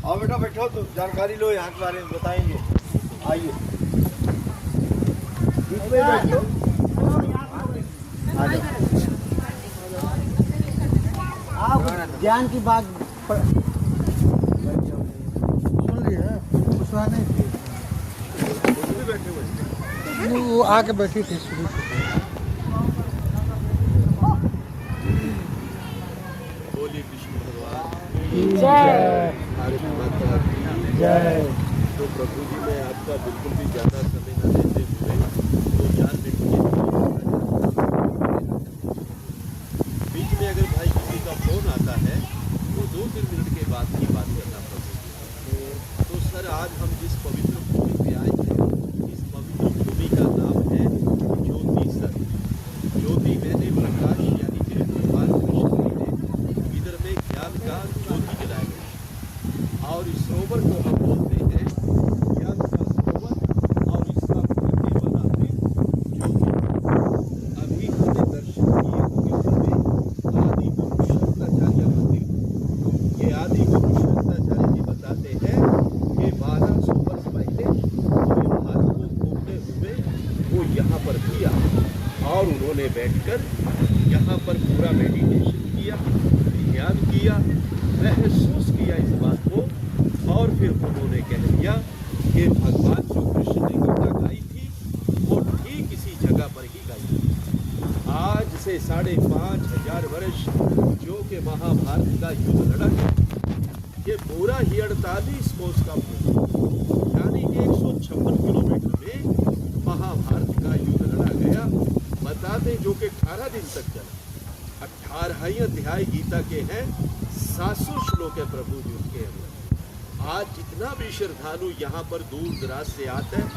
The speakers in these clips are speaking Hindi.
आओ बेटा बैठो, तो जानकारी लो यहाँ के बारे में, बताएंगे। आइए बीच में बैठो। आप ज्ञान की बात सुन ली है, उसका नहीं थी। बैठे हुए नहीं, वो आके बैठी थी शुरू से। बोलिए कृष्ण भगवान जय भारत माता की जय। तो प्रभु जी, मैं आपका बिल्कुल भी ज़्यादा समय न लेते हुए 2-4 मिनट बीच में अगर भाई किसी का फोन आता है तो 2-3 मिनट के बाद की बात करना प्रभु जी। तो सर, आज हम जिस पवित्र भूमि पे आए हैं, इस पवित्र भूमि का नाम है ज्योति सर। ज्योति मैंने प्रकाश, यानी कि भगवान कृष्ण ने इधर में ज्ञान का ज्योति जलाया है। और इस सरोवर को हम बोलते हैं ज्ञान का सरोवर, और इसका केवल नाम है ज्योति। अभी हमने दर्शन किए इधर में आदि गुरु शंकराचार्य मंदिर। ये आदि गुरु शंकराचार्य जी बताते हैं कि 1200 वर्ष पहले ये भारत को घूमते हुए वो यहाँ पर किया, और उन्होंने बैठकर यहाँ पर पूरा मेडिटेशन किया, ध्यान किया, महसूस किया इस बात को, और फिर उन्होंने कह दिया कि भगवान जो कृष्ण ने गीता गाई थी वो ठीक इसी जगह पर ही गाई थी। आज से 5,500 वर्ष जो कि महाभारत का युद्ध लड़ा गया, ये पूरा ही 48 कोस का भूमि, यानी 156 किलोमीटर में महाभारत का युद्ध लड़ा गया। बता दें जो कि 18 दिन तक चला। 18 अध्याय गीता के हैं, 700 श्लोक है प्रभु जी उसके अंदर। आज जितना भी श्रद्धालु यहाँ पर दूर दराज से आता है,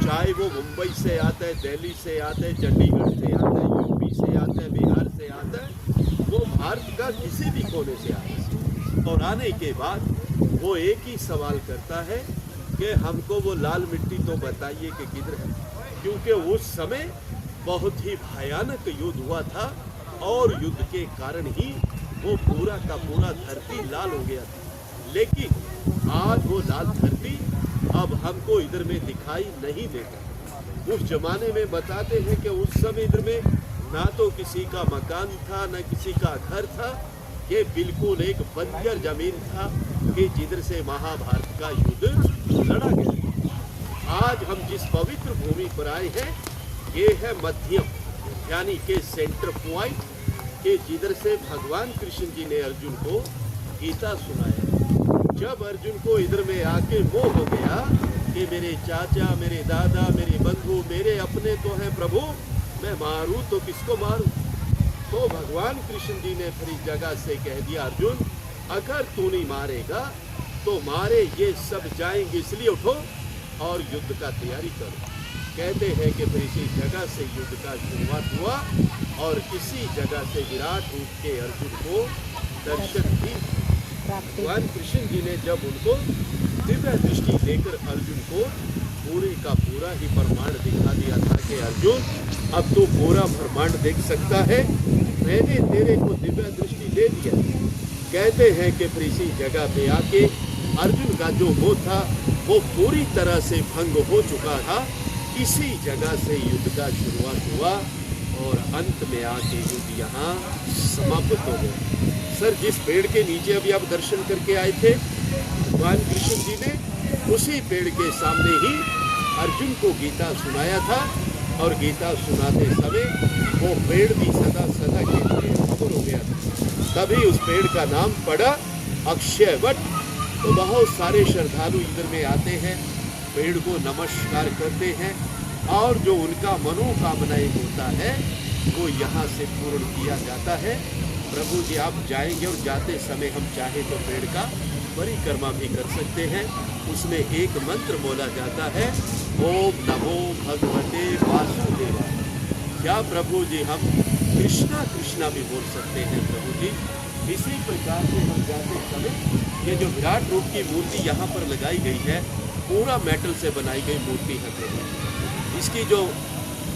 चाहे वो मुंबई से आता है, दिल्ली से आता है, चंडीगढ़ से आता है, यूपी से आता है, बिहार से आता है, वो भारत का किसी भी कोने से आता है, और आने के बाद वो एक ही सवाल करता है कि हमको वो लाल मिट्टी तो बताइए कि किधर है। क्योंकि उस समय बहुत ही भयानक युद्ध हुआ था, और युद्ध के कारण ही वो पूरा का पूरा धरती लाल हो गया था। लेकिन आज वो लाल धरती अब हमको इधर में दिखाई नहीं देता। उस जमाने में बताते हैं कि उस समय इधर में ना तो किसी का मकान था, ना किसी का घर था। ये बिल्कुल एक बंजर जमीन था कि जिधर से महाभारत का युद्ध लड़ा गया। आज हम जिस पवित्र भूमि पर आए हैं, ये है मध्यम, यानी कि सेंटर पॉइंट, कि जिधर से भगवान कृष्ण जी ने अर्जुन को गीता सुनाया। जब अर्जुन को इधर में आके मोह हो गया कि मेरे चाचा, मेरे दादा, मेरे बंधु, मेरे अपने तो हैं प्रभु, मैं मारूं तो किसको मारूं? तो भगवान कृष्ण जी ने फिर इस जगह से कह दिया, अर्जुन अगर तू नहीं मारेगा तो मारे ये सब जाएंगे, इसलिए उठो और युद्ध का तैयारी करो। कहते हैं कि फिर इसी जगह से युद्ध का शुरुआत हुआ, और इसी जगह से विराट रूप के अर्जुन को दर्शन दी। भगवान कृष्ण जी ने जब उनको दिव्य दृष्टि देकर अर्जुन को पूरे का पूरा ही ब्रह्मांड दिखा दिया था कि अर्जुन अब तो पूरा ब्रह्मांड देख सकता है, मैंने तेरे को दिव्य दृष्टि दे दिया। कहते हैं कि फिर इसी जगह पे आके अर्जुन का जो मोह था वो पूरी तरह से भंग हो चुका था। इसी जगह से युद्ध का शुरुआत हुआ, और अंत में आके युद्ध यहाँ समाप्त हो गया। सर, जिस पेड़ के नीचे अभी आप दर्शन करके आए थे, भगवान कृष्ण जी ने उसी पेड़ के सामने ही अर्जुन को गीता सुनाया था, और गीता सुनाते समय वो पेड़ भी सदा सदा के लिए अमर हो गया था। तभी उस पेड़ का नाम पड़ा अक्षयवट। तो बहुत सारे श्रद्धालु इधर में आते हैं, पेड़ को नमस्कार करते हैं, और जो उनका मनोकामनाएं होता है वो यहाँ से पूर्ण किया जाता है। प्रभु जी आप जाएंगे, और जाते समय हम चाहे तो पेड़ का परिक्रमा भी कर सकते हैं। उसमें एक मंत्र बोला जाता है, ओम नमो भगवते वासुदेवाय। क्या प्रभु जी हम कृष्णा कृष्णा भी बोल सकते हैं प्रभु जी। इसी प्रकार से हम जाते समय ये जो विराट रूप की मूर्ति यहाँ पर लगाई गई है, पूरा मेटल से बनाई गई मूर्ति है प्रभु। इसकी जो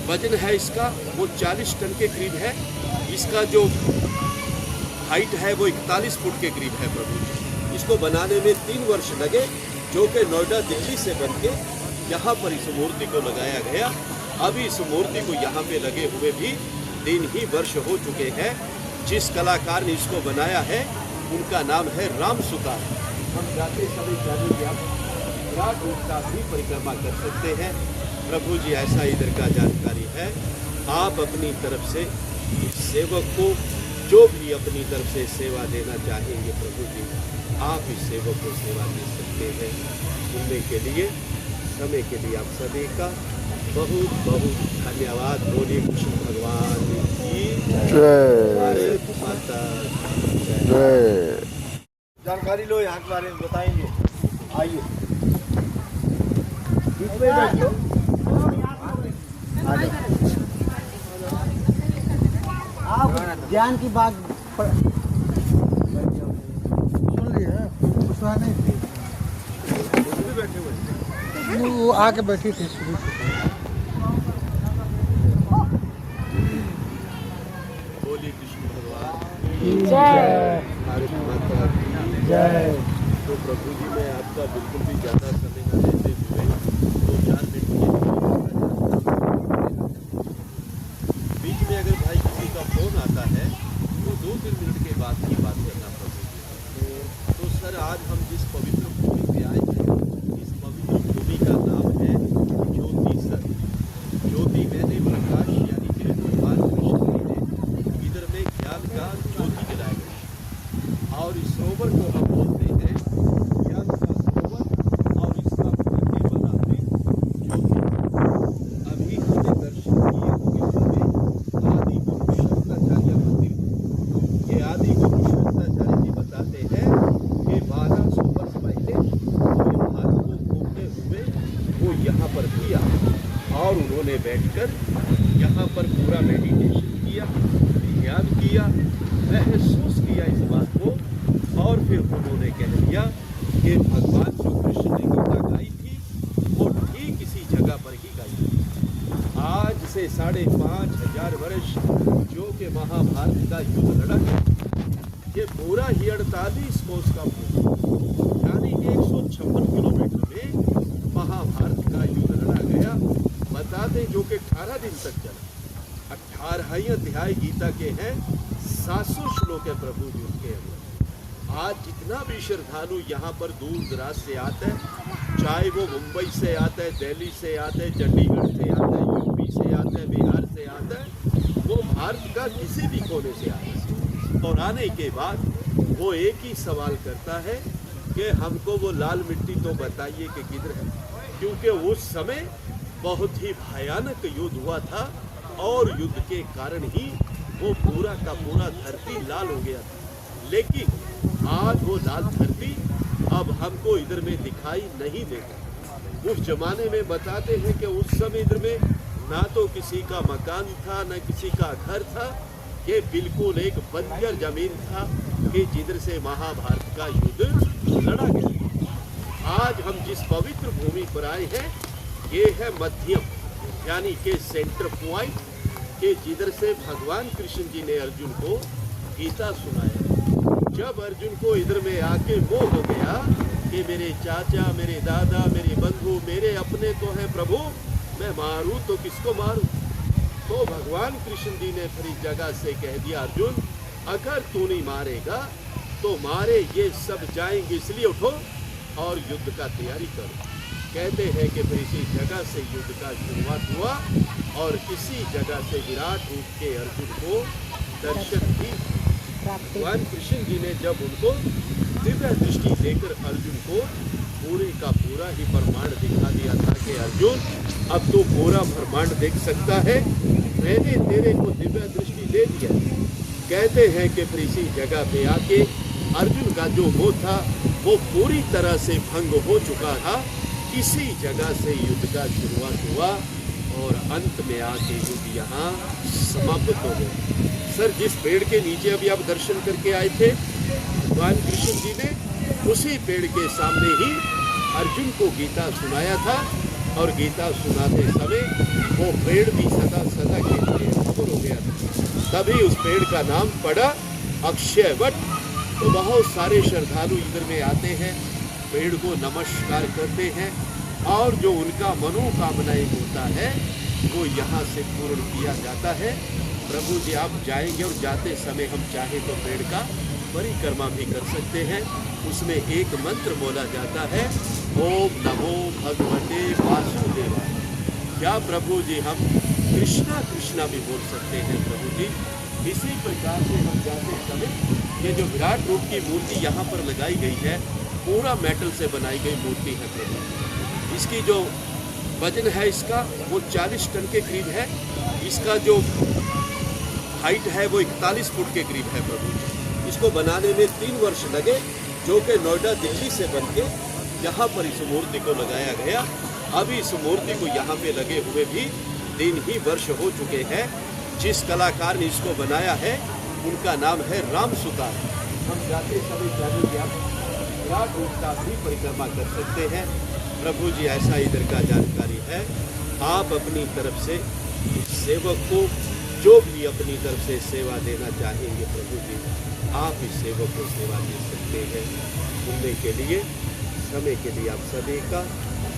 वजन है इसका वो 40 टन के करीब है। इसका जो हाइट है वो 41 फुट के करीब है प्रभु जी। इसको इसको बनाने में 3 वर्ष लगे, जो कि नोएडा दिल्ली से बन के यहाँ पर इस मूर्ति को लगाया गया। अभी इस मूर्ति को यहाँ पे लगे हुए भी 3 ही वर्ष हो चुके हैं। जिस कलाकार ने इसको बनाया है उनका नाम है राम सुतार। हम जाते समय जानेंगे, आप विराट रूप का भी परिक्रमा कर सकते हैं। प्रभु जी ऐसा इधर का जानकारी है। आप अपनी तरफ से इस सेवक को जो भी अपनी तरफ से सेवा देना चाहेंगे, प्रभु जी आप इस सेवक को सेवा दे सकते हैं। सुनने के लिए, समय के लिए आप सभी का बहुत बहुत धन्यवाद। बोलिए कृष्ण भगवान की जय, माता जय। जानकारी लो, यहाँ के बारे में बताएंगे। आइए बीच में बैठो। आप ज्ञान की बात सुन लिए हैं? उसमें नहीं थी, बैठे हुए वो आके बैठी थी शुरू से। बोलिए कृष्ण भगवान जय, भारत माता की जय। तो प्रभु जी, मैं आपका बिल्कुल भी ज़्यादा समय न लेते हुए 2-4 मिनट बीच में अगर भाई किसी का फोन आता है तो 2-3 मिनट के बाद की बात करना पड़ेगी। तो सर, आज हम जिस पवित्र भूमि पे आए हैं, इस पवित्र भूमि का नाम है ज्योति सर। ज्योति मैंने प्रकाश यानी कि भगवान कृष्ण ने इधर में ज्ञान का ज्योति जलाया गया। और इस सरोवर को हम बोलते हैं ज्ञान का सरोवर, और इसका केवल नाम है ज्योति। अभी हमने दर्शन किए होंगे आदि गुरु शंकराचार्य मंदिर। ये आदि गुरु शंकराचार्य जी बताते हैं कि 1200 वर्ष पहले भारत को घूमते हुए वो यहाँ पर किया, और उन्होंने बैठकर यहाँ पर पूरा मेडिटेशन किया, ध्यान किया, महसूस किया इस बात को। और फिर उन्होंने कह दिया कि भगवान जो कृष्ण ने गीता गाई थी वो ठीक इसी जगह पर ही गाई थी। आज से 5,500 वर्ष जो कि महाभारत का युद्ध लड़ा गया, ये पूरा ही 48 कोस का भूमि यानी 156 किलोमीटर में महाभारत का युद्ध लड़ा गया। बता दें जो कि 18 दिन तक चला। 18 अध्याय गीता के हैं, 700 श्लोक है प्रभु जी उसके अंदर। आज जितना भी श्रद्धालु यहाँ पर दूर दराज से आते हैं, चाहे वो मुंबई से आते हैं, दिल्ली से आते हैं, चंडीगढ़ से आते हैं, यूपी से आते हैं, बिहार से आते हैं, वो भारत का किसी भी कोने से आते हैं, और आने के बाद वो एक ही सवाल करता है कि हमको वो लाल मिट्टी तो बताइए कि किधर है। क्योंकि उस समय बहुत ही भयानक युद्ध हुआ था, और युद्ध के कारण ही वो पूरा का पूरा धरती लाल हो गया था। लेकिन आज वो लाल धरती अब हमको इधर में दिखाई नहीं देता। उस जमाने में बताते हैं कि उस समय इधर में ना तो किसी का मकान था, ना किसी का घर था, ये बिल्कुल एक बंजर जमीन था कि जिधर से महाभारत का युद्ध लड़ा गया। आज हम जिस पवित्र भूमि पर आए हैं, ये है मध्यम यानी कि सेंटर पॉइंट, के जिधर से भगवान कृष्ण जी ने अर्जुन को गीता सुनाया। जब अर्जुन को इधर में आके मोह हो गया कि मेरे चाचा, मेरे दादा, मेरे बंधु, मेरे अपने तो हैं प्रभु, मैं मारूं तो किसको मारूं? तो भगवान कृष्ण जी ने फिर इस जगह से कह दिया, अर्जुन अगर तू नहीं मारेगा तो मारे ये सब जाएंगे, इसलिए उठो और युद्ध का तैयारी करो। कहते हैं कि फिर इसी जगह से युद्ध का शुरुआत हुआ, और इसी जगह से विराट रूप के अर्जुन को दर्शन भी। भगवान कृष्ण जी ने जब उनको दिव्य दृष्टि देकर अर्जुन को पूरे का पूरा ही ब्रह्मांड दिखा दिया था कि अर्जुन अब तो पूरा ब्रह्मांड देख सकता है, मैंने तेरे को दिव्य दृष्टि दे दिया। कहते हैं कि फिर इसी जगह पे आके अर्जुन का जो मोह था वो पूरी तरह से भंग हो चुका था। इसी जगह से युद्ध का शुरुआत हुआ, और अंत में आके युद्ध यहाँ समाप्त हो गया। सर, जिस पेड़ के नीचे अभी आप दर्शन करके आए थे, भगवान कृष्ण जी ने उसी पेड़ के सामने ही अर्जुन को गीता सुनाया था, और गीता सुनाते समय वो पेड़ भी सदा सदा के लिए हो गया था। तभी उस पेड़ का नाम पड़ा अक्षय वट, तो बहुत सारे श्रद्धालु इधर में आते हैं, पेड़ को नमस्कार करते हैं और जो उनका मनोकामनाएं होता है वो यहाँ से पूर्ण किया जाता है। प्रभु जी आप जाएंगे और जाते समय हम चाहे तो पेड़ का परिक्रमा भी कर सकते हैं। उसमें एक मंत्र बोला जाता है, ओम नमो भगवते वासुदेवाय। क्या प्रभु जी हम कृष्णा कृष्णा भी बोल सकते हैं प्रभु जी। इसी प्रकार से हम जाते समय ये जो विराट रूप की मूर्ति यहाँ पर लगाई गई है पूरा मेटल से बनाई गई मूर्ति है प्रभु। इसकी जो वजन है इसका वो 40 टन के करीब है। इसका जो हाइट है वो 41 फुट के करीब है प्रभु। इसको बनाने में 3 वर्ष लगे, जो कि नोएडा दिल्ली से बन के यहाँ पर इस मूर्ति को लगाया गया। अभी इस मूर्ति को यहाँ पे लगे हुए भी 3 ही वर्ष हो चुके हैं। जिस कलाकार ने इसको बनाया है उनका नाम है राम सुतार। हम जाते समय जानेंगे आप विराट रूप का भी परिक्रमा कर सकते हैं। प्रभु जी ऐसा इधर का जानकारी है। आप अपनी तरफ से इस सेवक को जो भी अपनी तरफ से सेवा देना चाहेंगे प्रभु जी आप इस सेवक को सेवा दे सकते हैं। सुनने के लिए समय के लिए आप सभी का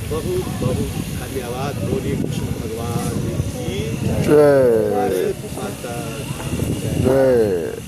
बहुत बहुत धन्यवाद। बोलिए कृष्ण भगवान की जय। भारत माता की जय। जय।